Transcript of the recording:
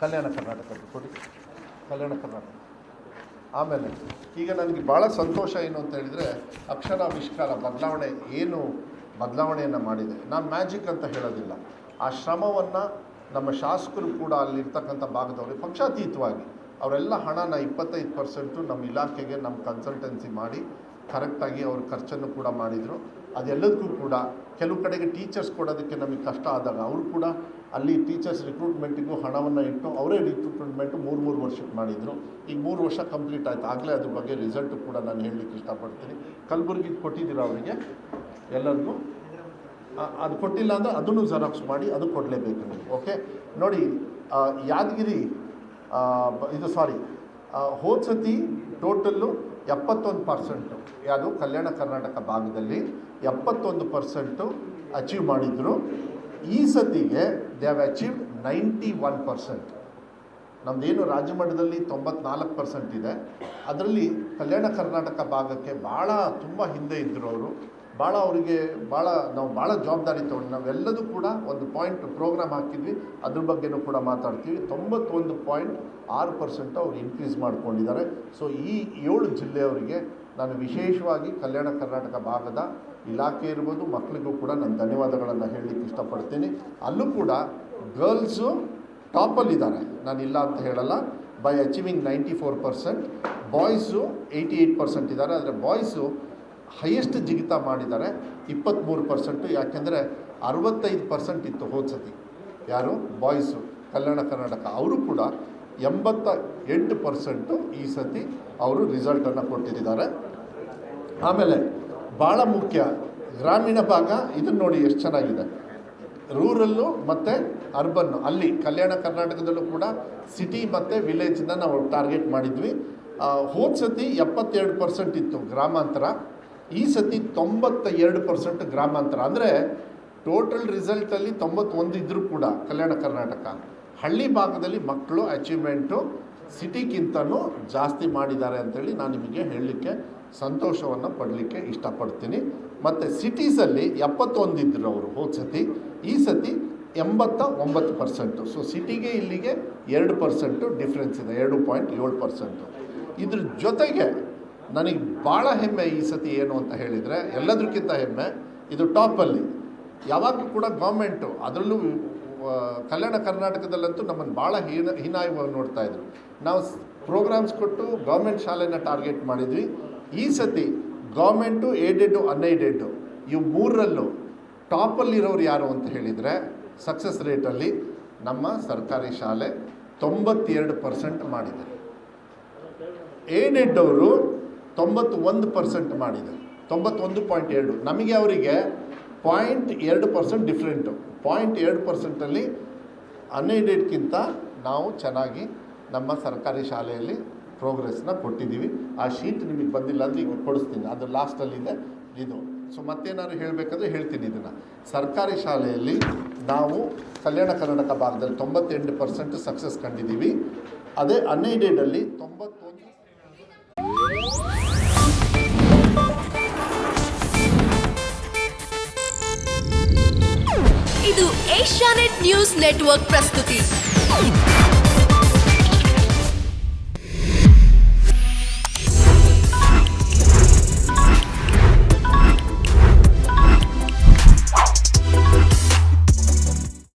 ಕಲ್ಯಾಣ ಕರ್ನಾಟಕದ್ದು ಕೊಡಿ, ಕಲ್ಯಾಣ ಕರ್ನಾಟಕ. ಆಮೇಲೆ ಈಗ ನನಗೆ ಭಾಳ ಸಂತೋಷ ಏನು ಅಂತ ಹೇಳಿದರೆ, ಅಕ್ಷರಾವಿಷ್ಕಾರ ಬದಲಾವಣೆಯನ್ನು ಮಾಡಿದೆ. ನಾನು ಮ್ಯಾಜಿಕ್ ಅಂತ ಹೇಳೋದಿಲ್ಲ. ಆ ಶ್ರಮವನ್ನು ನಮ್ಮ ಶಾಸಕರು ಕೂಡ ಅಲ್ಲಿರ್ತಕ್ಕಂಥ ಭಾಗದವರು ಪಕ್ಷಾತೀತವಾಗಿ ಅವರೆಲ್ಲ ಹಣನ 25% ನಮ್ಮ ಇಲಾಖೆಗೆ ನಮ್ಮ ಕನ್ಸಲ್ಟೆನ್ಸಿ ಮಾಡಿ ಕರೆಕ್ಟಾಗಿ ಅವ್ರ ಖರ್ಚನ್ನು ಕೂಡ ಮಾಡಿದರು. ಅದೆಲ್ಲದಕ್ಕೂ ಕೂಡ ಕೆಲವು ಕಡೆಗೆ ಟೀಚರ್ಸ್ ಕೊಡೋದಕ್ಕೆ ನಮಗೆ ಕಷ್ಟ ಆದಾಗ ಅವರು ಕೂಡ ಅಲ್ಲಿ ಟೀಚರ್ಸ್ ರಿಕ್ರೂಟ್ಮೆಂಟಿಗೂ ಹಣವನ್ನು ಇಟ್ಟು ಅವರೇ ರಿಕ್ರೂಟ್ಮೆಂಟು 3 ವರ್ಷಕ್ಕೆ ಮಾಡಿದರು. ಈಗ 3 ವರ್ಷ ಕಂಪ್ಲೀಟ್ ಆಯಿತು. ಆಗಲೇ ಅದ್ರ ಬಗ್ಗೆ ರಿಸಲ್ಟು ಕೂಡ ನಾನು ಹೇಳಲಿಕ್ಕೆ ಇಷ್ಟಪಡ್ತೀನಿ. ಕಲಬುರಗಿಗೆ ಕೊಟ್ಟಿದ್ದೀರಾ ಅವರಿಗೆ ಎಲ್ಲರಿಗೂ? ಅದು ಕೊಟ್ಟಿಲ್ಲ ಅಂದರೆ ಅದನ್ನು ಜೆರಾಕ್ಸ್ ಮಾಡಿ ಅದು ಕೊಡಲೇಬೇಕು ನೀವು. ಓಕೆ ನೋಡಿ, ಯಾದಗಿರಿ ಹೋದ ಸತಿ ಟೋಟಲ್ಲು 71% ಯಾವುದು ಕಲ್ಯಾಣ ಕರ್ನಾಟಕ ಭಾಗದಲ್ಲಿ 71% ಅಚೀವ್ ಮಾಡಿದರು. ಈ ಸತಿಗೆ ದೇ ಹ್ಯಾವ್ ಅಚೀವ್ಡ್ 91%. ನಮ್ಮದೇನು ರಾಜ್ಯ ಮಟ್ಟದಲ್ಲಿ 94% ಇದೆ, ಅದರಲ್ಲಿ ಕಲ್ಯಾಣ ಕರ್ನಾಟಕ ಭಾಗಕ್ಕೆ ತುಂಬ ಹಿಂದೆ ಇದ್ದರು ಅವರು. ನಾವು ಭಾಳ ಜವಾಬ್ದಾರಿ ತೊಗೊಂಡು ನಾವೆಲ್ಲದೂ ಕೂಡ ಒಂದು ಪ್ರೋಗ್ರಾಮ್ ಹಾಕಿದ್ವಿ, ಅದ್ರ ಬಗ್ಗೆನೂ ಕೂಡ ಮಾತಾಡ್ತೀವಿ. 91.6% ಅವ್ರು ಇನ್ಕ್ರೀಸ್ ಮಾಡ್ಕೊಂಡಿದ್ದಾರೆ. ಸೊ ಈ 7 ಜಿಲ್ಲೆಯವರಿಗೆ ನಾನು ವಿಶೇಷವಾಗಿ ಕಲ್ಯಾಣ ಕರ್ನಾಟಕ ಭಾಗದ ಇಲಾಖೆ ಇರ್ಬೋದು, ಮಕ್ಕಳಿಗೂ ಕೂಡ ನಾನು ಧನ್ಯವಾದಗಳನ್ನು ಹೇಳಲಿಕ್ಕೆ ಇಷ್ಟಪಡ್ತೀನಿ. ಅಲ್ಲೂ ಕೂಡ ಗರ್ಲ್ಸು ಟಾಪಲ್ಲಿದ್ದಾರೆ, ನಾನಿಲ್ಲ ಅಂತ ಹೇಳಲ್ಲ, ಬೈ ಅಚೀವಿಂಗ್ 94%. ಬಾಯ್ಸು 88% ಇದ್ದಾರೆ. ಆದರೆ ಬಾಯ್ಸು ಹೈಯೆಸ್ಟ್ ಜಿಗಿತ ಮಾಡಿದ್ದಾರೆ 23%. ಯಾಕೆಂದರೆ 65% ಇತ್ತು ಹೋದ ಸತಿ. ಯಾರು? ಬಾಯ್ಸು ಕಲ್ಯಾಣ ಕರ್ನಾಟಕ. ಅವರು ಕೂಡ 88% ಈ ಸತಿ ಅವರು ರಿಸಲ್ಟನ್ನು ಕೊಟ್ಟಿದ್ದಾರೆ. ಆಮೇಲೆ ಭಾಳ ಮುಖ್ಯ ಗ್ರಾಮೀಣ ಭಾಗ, ಇದನ್ನು ನೋಡಿ ಎಷ್ಟು ಚೆನ್ನಾಗಿದೆ. ರೂರಲ್ಲು ಮತ್ತು ಅರ್ಬನ್ನು, ಅಲ್ಲಿ ಕಲ್ಯಾಣ ಕರ್ನಾಟಕದಲ್ಲೂ ಕೂಡ ಸಿಟಿ ಮತ್ತು ವಿಲೇಜನ್ನ ನಾವು ಟಾರ್ಗೆಟ್ ಮಾಡಿದ್ವಿ. ಹೋದ ಸತಿ 72% ಇತ್ತು ಗ್ರಾಮಾಂತರ, ಈ ಸತಿ 92% ಗ್ರಾಮಾಂತರ. ಅಂದರೆ ಟೋಟಲ್ ರಿಸಲ್ಟಲ್ಲಿ 91 ಇದ್ದರೂ ಕೂಡ ಕಲ್ಯಾಣ ಕರ್ನಾಟಕ ಹಳ್ಳಿ ಭಾಗದಲ್ಲಿ ಮಕ್ಕಳು ಅಚೀವ್ಮೆಂಟು ಸಿಟಿಗಿಂತನೂ ಜಾಸ್ತಿ ಮಾಡಿದ್ದಾರೆ ಅಂಥೇಳಿ ನಾನು ನಿಮಗೆ ಹೇಳಲಿಕ್ಕೆ ಸಂತೋಷವನ್ನು ಪಡಲಿಕ್ಕೆ ಇಷ್ಟಪಡ್ತೀನಿ. ಮತ್ತು ಸಿಟೀಸಲ್ಲಿ 71 ಇದ್ದರು ಅವರು ಹೋದ ಸತಿ, ಈ ಸತಿ 89%. ಸೊ ಸಿಟಿಗೆ ಇಲ್ಲಿಗೆ 2% ಡಿಫ್ರೆನ್ಸ್ ಇದೆ, 2.7%. ಇದ್ರ ಜೊತೆಗೆ ನನಗೆ ಭಾಳ ಹೆಮ್ಮೆ ಈ ಸತಿ ಏನು ಅಂತ ಹೇಳಿದರೆ, ಎಲ್ಲದಕ್ಕಿಂತ ಹೆಮ್ಮೆ ಇದು ಟಾಪಲ್ಲಿ. ಯಾವಾಗಲೂ ಕೂಡ ಗೌರ್ಮೆಂಟು, ಅದರಲ್ಲೂ ಕಲ್ಯಾಣ ಕರ್ನಾಟಕದಲ್ಲಂತೂ ನಮ್ಮನ್ನು ಭಾಳ ಹೀನಾಯವಾಗಿ ನೋಡ್ತಾಯಿದ್ರು. ನಾವು ಪ್ರೋಗ್ರಾಮ್ಸ್ ಕೊಟ್ಟು ಗೌರ್ಮೆಂಟ್ ಶಾಲೆನ ಟಾರ್ಗೆಟ್ ಮಾಡಿದ್ವಿ. ಈ ಸತಿ ಗೌರ್ಮೆಂಟು, ಏಡೆಡ್ಡು, ಅನ್ಏಡೆಡ್ಡು ಇವು 3ರಲ್ಲೂ ಟಾಪಲ್ಲಿರೋರು ಯಾರು ಅಂತ ಹೇಳಿದರೆ, ಸಕ್ಸಸ್ ರೇಟಲ್ಲಿ ನಮ್ಮ ಸರ್ಕಾರಿ ಶಾಲೆ 92% ಮಾಡಿದ್ದಾರೆ. ಏಡೆಡ್ ಅವರು 91% ಮಾಡಿದ್ದಾರೆ, 91.2. ನಮಗೆ ಅವರಿಗೆ 0.2% ಡಿಫ್ರೆಂಟು. 0.2%ಅಲ್ಲಿ ಅನ್ಏಡೆಡ್ಗಿಂತ ನಾವು ಚೆನ್ನಾಗಿ ನಮ್ಮ ಸರ್ಕಾರಿ ಶಾಲೆಯಲ್ಲಿ ಪ್ರೋಗ್ರೆಸ್ನ ಕೊಟ್ಟಿದ್ದೀವಿ. ಆ ಶೀಟ್ ನಿಮಗೆ ಬಂದಿಲ್ಲ ಅಂದರೆ ಈಗ ಕೊಡಿಸ್ತೀನಿ, ಅದು ಲಾಸ್ಟಲ್ಲಿದೆ ಇದು. ಸೊ ಮತ್ತೇನಾದ್ರು ಹೇಳಬೇಕಾದ್ರೆ ಹೇಳ್ತೀನಿ. ಇದನ್ನು ಸರ್ಕಾರಿ ಶಾಲೆಯಲ್ಲಿ ನಾವು ಕಲ್ಯಾಣ ಕರ್ನಾಟಕ ಭಾಗದಲ್ಲಿ 98% ಸಕ್ಸಸ್ ಕಂಡಿದ್ದೀವಿ. ಅದೇ ಅನ್ಏಡೆಡಲ್ಲಿ 91. ಇದು ಏಷ್ಯಾನೆಟ್ ನ್ಯೂಸ್ ನೆಟ್ವರ್ಕ್ ಪ್ರಸ್ತುತಿ.